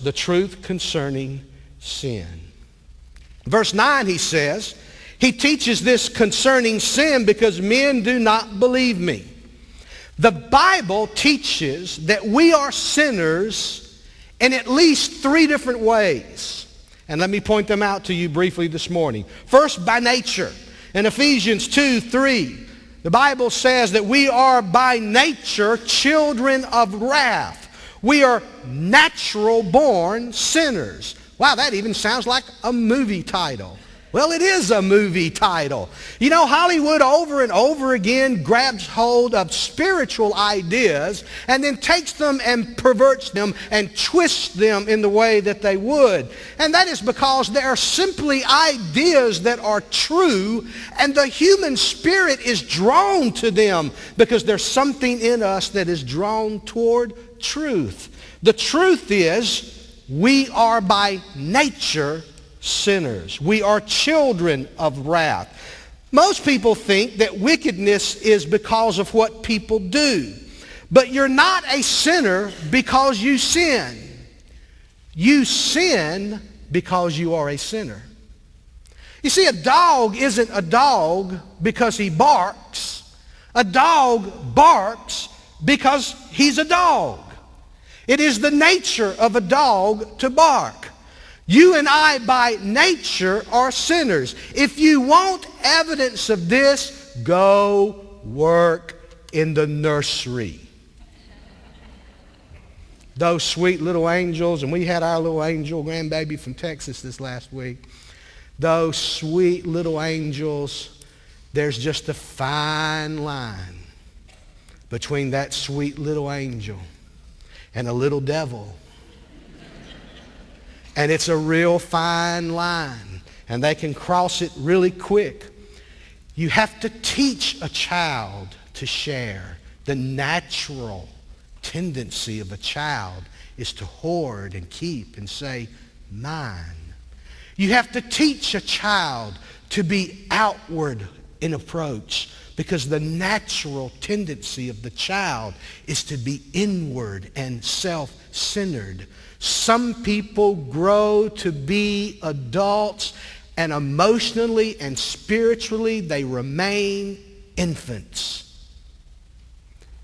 the truth concerning sin. Verse 9, he says, he teaches this concerning sin because men do not believe me. The Bible teaches that we are sinners in at least three different ways. And let me point them out to you briefly this morning. First, by nature. In Ephesians 2:3, the Bible says that we are by nature children of wrath. We are natural born sinners. Wow, that even sounds like a movie title. Well, it is a movie title. You know, Hollywood over and over again grabs hold of spiritual ideas and then takes them and perverts them and twists them in the way that they would. And that is because they are simply ideas that are true, and the human spirit is drawn to them because there's something in us that is drawn toward truth. The truth is, we are by nature sinners. We are children of wrath. Most people think that wickedness is because of what people do. But you're not a sinner because you sin. You sin because you are a sinner. You see, a dog isn't a dog because he barks. A dog barks because he's a dog. It is the nature of a dog to bark. You and I by nature are sinners. If you want evidence of this, go work in the nursery. Those sweet little angels, and we had our little angel grandbaby from Texas this last week. Those sweet little angels, there's just a fine line between that sweet little angel and a little devil. And it's a real fine line, and they can cross it really quick. You have to teach a child to share. The natural tendency of a child is to hoard and keep and say, mine. You have to teach a child to be outward in approach, because the natural tendency of the child is to be inward and self-centered. Some people grow to be adults, and emotionally and spiritually they remain infants.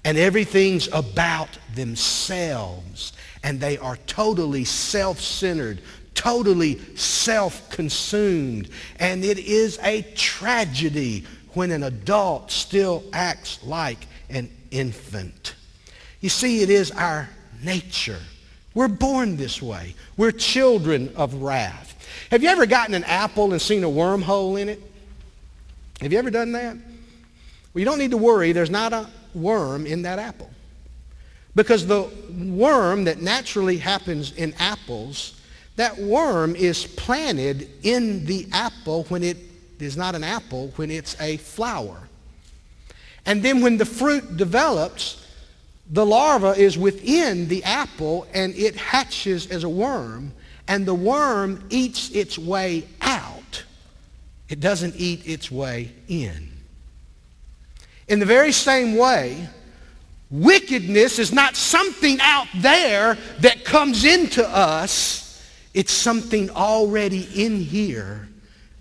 And everything's about themselves, and they are totally self-centered, totally self-consumed. And it is a tragedy when an adult still acts like an infant. You see, it is our nature. We're born this way. We're children of wrath. Have you ever gotten an apple and seen a wormhole in it? Have you ever done that? Well, you don't need to worry. There's not a worm in that apple. Because the worm that naturally happens in apples, that worm is planted in the apple when it is not an apple, when it's a flower. And then when the fruit develops, the larva is within the apple, and it hatches as a worm, and the worm eats its way out. It doesn't eat its way in. In the very same way, wickedness is not something out there that comes into us. It's something already in here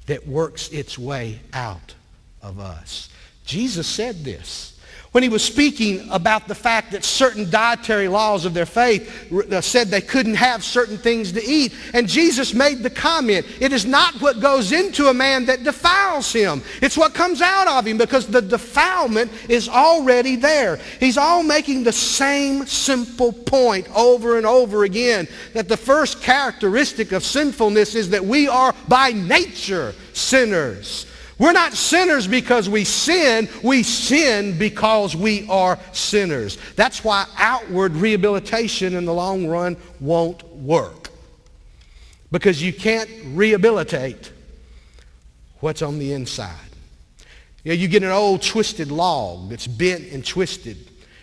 that works its way out of us. Jesus said this when he was speaking about the fact that certain dietary laws of their faith said they couldn't have certain things to eat. And Jesus made the comment, it is not what goes into a man that defiles him. It's what comes out of him, because the defilement is already there. He's all making the same simple point over and over again, that the first characteristic of sinfulness is that we are by nature sinners. We're not sinners because we sin because we are sinners. That's why outward rehabilitation in the long run won't work. Because you can't rehabilitate what's on the inside. You know, you get an old twisted log that's bent and twisted,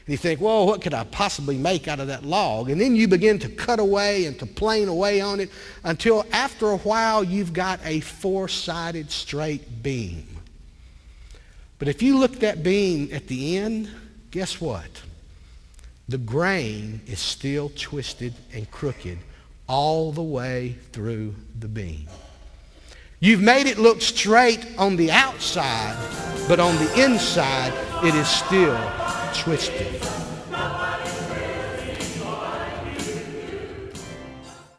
and you think, well, what could I possibly make out of that log? And then you begin to cut away and to plane away on it until after a while you've got a four-sided straight beam. But if you look at that beam at the end, guess what? The grain is still twisted and crooked all the way through the beam. You've made it look straight on the outside, but on the inside, it is still twisted.